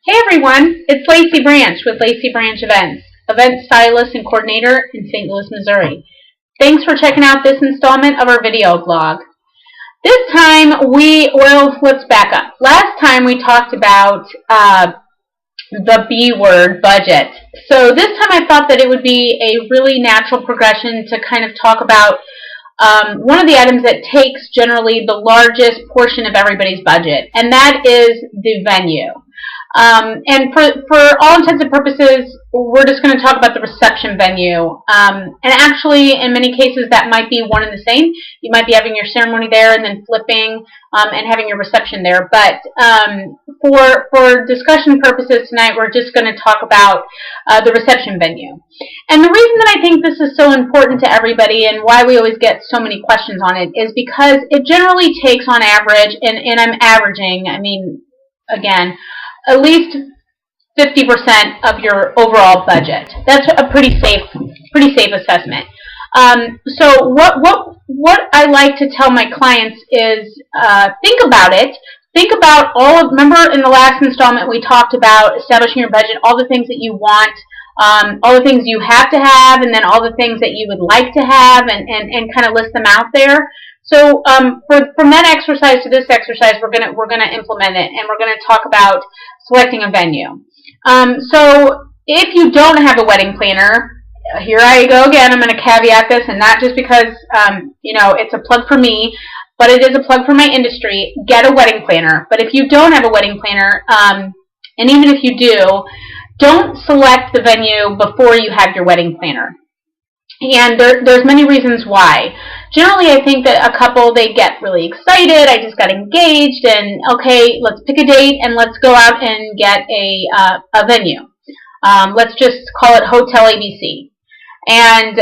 Hey everyone, it's Lacey Branch with Lacey Branch Events, event stylist and coordinator in St. Louis, Missouri. Thanks for checking out this installment of our video blog. This time let's back up. Last time we talked about the B word, budget. So this time I thought that it would be a really natural progression to kind of talk about one of the items that takes generally the largest portion of everybody's budget, and that is the venue. And for all intents and purposes, we're just going to talk about the reception venue. And actually, in many cases, that might be one and the same. You might be having your ceremony there and then flipping and having your reception there. But for discussion purposes tonight, we're just going to talk about the reception venue. And the reason that I think this is so important to everybody and why we always get so many questions on it is because it generally takes on average, and I'm averaging, I mean, again, at least 50% of your overall budget. That's a pretty safe assessment. So what I like to tell my clients is think about it. Think about remember in the last installment we talked about establishing your budget, all the things that you want, all the things you have to have, and then all the things that you would like to have, and kind of list them out there. So from that exercise to this exercise, we're gonna implement it, and we're gonna talk about selecting a venue. So if you don't have a wedding planner, here I go again. I'm gonna caveat this, and not just because it's a plug for me, but it is a plug for my industry. Get a wedding planner. But if you don't have a wedding planner, and even if you do, don't select the venue before you have your wedding planner. And there's many reasons why. Generally, I think that a couple, they get really excited. I just got engaged, and okay, let's pick a date and let's go out and get a venue. Let's just call it Hotel ABC. And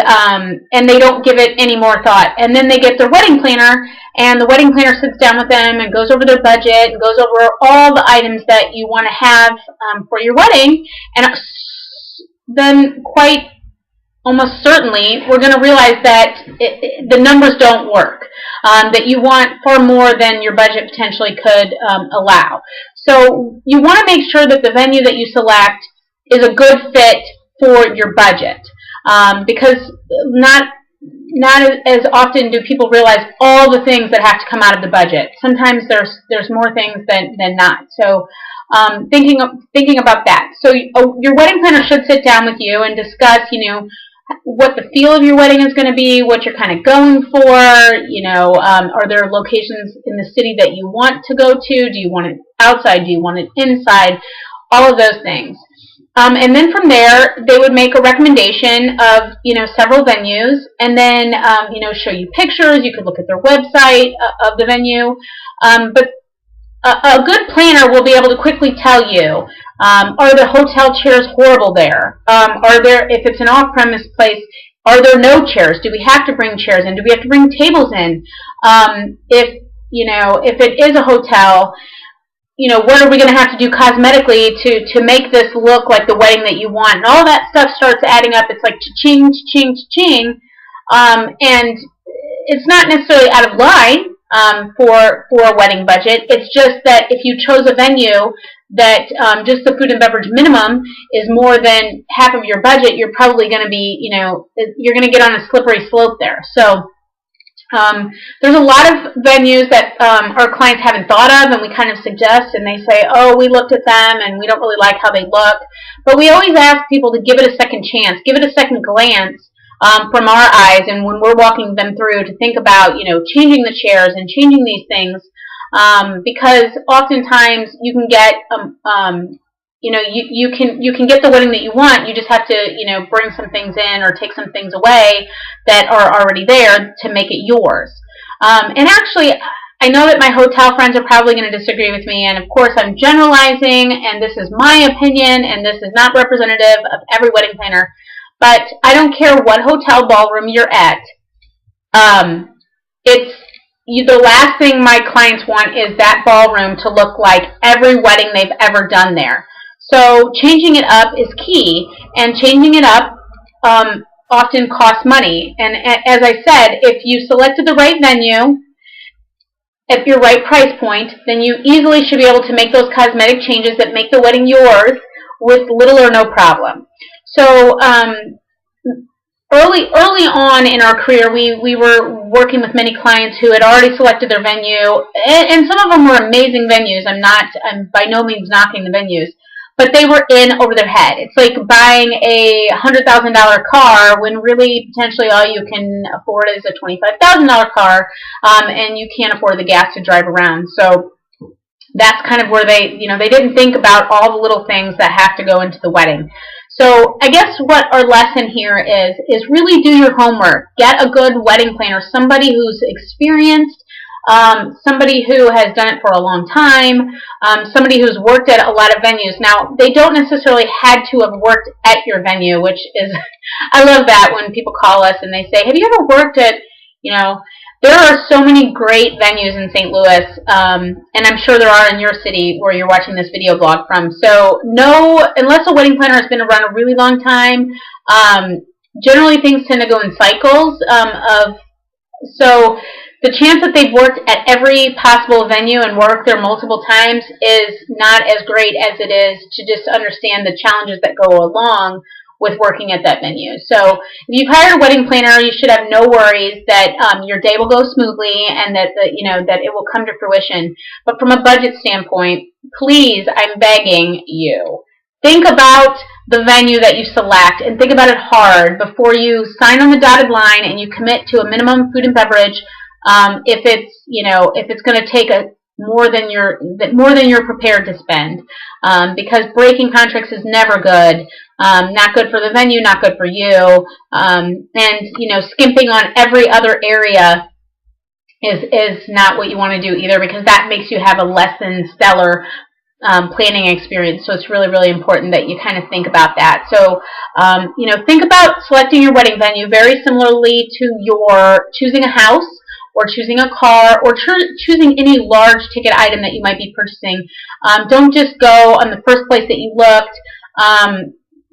they don't give it any more thought. And then they get their wedding planner, and the wedding planner sits down with them and goes over their budget and goes over all the items that you want to have for your wedding. And then almost certainly, we're going to realize that the numbers don't work, that you want far more than your budget potentially could allow. So you want to make sure that the venue that you select is a good fit for your budget, because not as often do people realize all the things that have to come out of the budget. Sometimes there's more things than not. So thinking about that. So your wedding planner should sit down with you and discuss, what the feel of your wedding is going to be, what you're kind of going for, are there locations in the city that you want to go to? Do you want it outside? Do you want it inside? All of those things. And then from there, they would make a recommendation of, several venues, and then, show you pictures. You could look at their website of the venue. But a good planner will be able to quickly tell you, are the hotel chairs horrible there? If it's an off-premise place, are there no chairs? Do we have to bring chairs in? Do we have to bring tables in? If it is a hotel, what are we going to have to do cosmetically to make this look like the wedding that you want? And all that stuff starts adding up. It's like cha-ching, cha-ching, cha-ching. And it's not necessarily out of line for a wedding budget. It's just that if you chose a venue that just the food and beverage minimum is more than half of your budget, you're probably going to be, you're going to get on a slippery slope there. So there's a lot of venues that our clients haven't thought of, and we kind of suggest, and they say, oh, we looked at them and we don't really like how they look. But we always ask people to give it a second chance, give it a second glance from our eyes, and when we're walking them through, to think about, changing the chairs and changing these things, because oftentimes you can get, you can get the wedding that you want. You just have to, bring some things in or take some things away that are already there to make it yours. And actually, I know that my hotel friends are probably going to disagree with me, and of course I'm generalizing, and this is my opinion, and this is not representative of every wedding planner. But I don't care what hotel ballroom you're at. The last thing my clients want is that ballroom to look like every wedding they've ever done there. So changing it up is key, and changing it up often costs money. And as I said, if you selected the right venue, at your right price point, then you easily should be able to make those cosmetic changes that make the wedding yours with little or no problem. So early on in our career, we were working with many clients who had already selected their venue, and some of them were amazing venues. I'm by no means knocking the venues, but they were in over their head. It's like buying a $100,000 car when really potentially all you can afford is a $25,000 car, and you can't afford the gas to drive around. So that's kind of where they didn't think about all the little things that have to go into the wedding. So I guess what our lesson here is really do your homework. Get a good wedding planner, somebody who's experienced, somebody who has done it for a long time, somebody who's worked at a lot of venues. Now, they don't necessarily had to have worked at your venue, which is, I love that when people call us and they say, have you ever worked at, there are so many great venues in St. Louis, and I'm sure there are in your city where you're watching this video blog from. So no, unless a wedding planner has been around a really long time, generally things tend to go in cycles. So the chance that they've worked at every possible venue and worked there multiple times is not as great as it is to just understand the challenges that go along with working at that venue. So if you've hired a wedding planner, you should have no worries that your day will go smoothly and that that it will come to fruition. But from a budget standpoint, please, I'm begging you, think about the venue that you select and think about it hard before you sign on the dotted line and you commit to a minimum food and beverage. If it's going to take more than you're prepared to spend, because breaking contracts is never good. Not good for the venue, not good for you, and skimping on every other area is not what you want to do either, because that makes you have a less than stellar planning experience. So it's really, really important that you kind of think about that. So think about selecting your wedding venue very similarly to your choosing a house, or choosing a car, or choosing any large ticket item that you might be purchasing. Don't just go on the first place that you looked.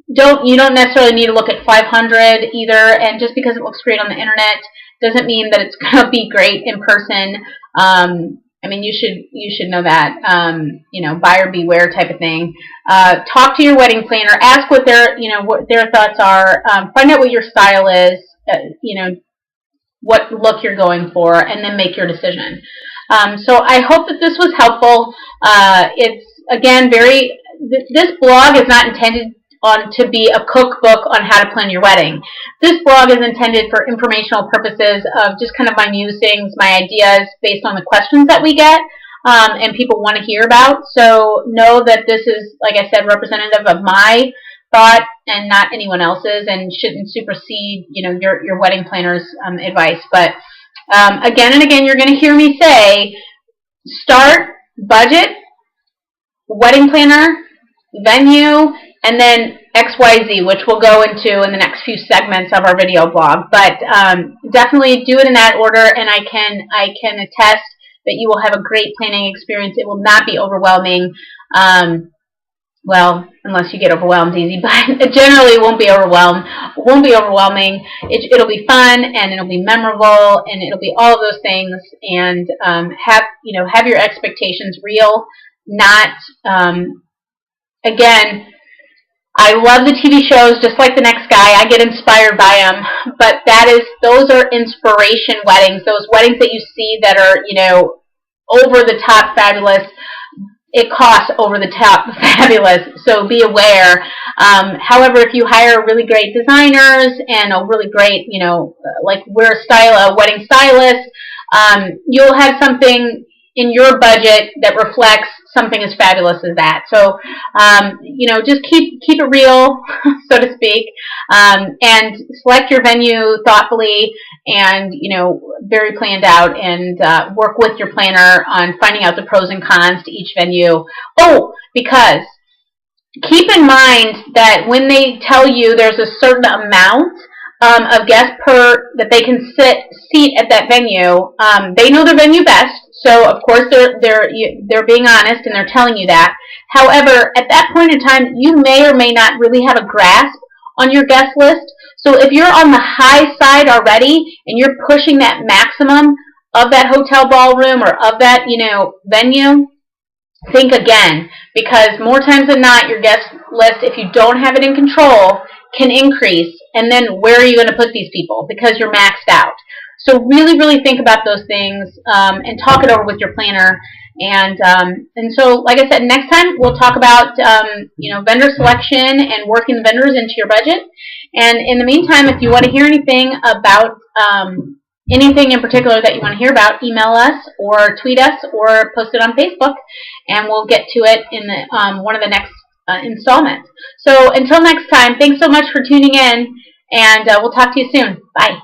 You don't necessarily need to look at 500 either, and just because it looks great on the internet doesn't mean that it's going to be great in person. I mean, you should know that, buyer beware type of thing. Talk to your wedding planner, ask what their thoughts are, find out what your style is, what look you're going for, and then make your decision. So I hope that this was helpful. It's, again, this blog is not intended to be a cookbook on how to plan your wedding. This blog is intended for informational purposes of just kind of my musings, my ideas based on the questions that we get and people want to hear about. So know that this is, like I said, representative of my thought and not anyone else's, and shouldn't supersede your wedding planner's advice. But again and again, you're going to hear me say, start, budget, wedding planner, venue, and then XYZ, which we'll go into in the next few segments of our video blog. But definitely do it in that order, and I can attest that you will have a great planning experience. It will not be overwhelming. Well, unless you get overwhelmed easy, but it generally won't be overwhelming. It'll be fun, and it'll be memorable, and it'll be all of those things. And have your expectations real. Not again. I love the TV shows just like the next guy. I get inspired by them, but those are inspiration weddings. Those weddings that you see that are over the top fabulous. It costs over the top fabulous, so be aware. However, if you hire really great designers and a really great, like we're a wedding stylist, you'll have something in your budget that reflects something as fabulous as that. So, just keep it real, so to speak, and select your venue thoughtfully and, very planned out, and work with your planner on finding out the pros and cons to each venue. Oh, because keep in mind that when they tell you there's a certain amount of guests that they can seat at that venue, they know their venue best. So of course they're being honest and they're telling you that. However, at that point in time, you may or may not really have a grasp on your guest list. So if you're on the high side already and you're pushing that maximum of that hotel ballroom or of that, venue, think again, because more times than not, your guest list, if you don't have it in control, can increase. And then where are you going to put these people? Because you're maxed out. So really, really think about those things and talk it over with your planner. And so, like I said, next time we'll talk about vendor selection and working the vendors into your budget. And in the meantime, if you want to hear anything about anything in particular that you want to hear about, email us or tweet us or post it on Facebook, and we'll get to it in the, one of the next installments. So until next time, thanks so much for tuning in, and we'll talk to you soon. Bye.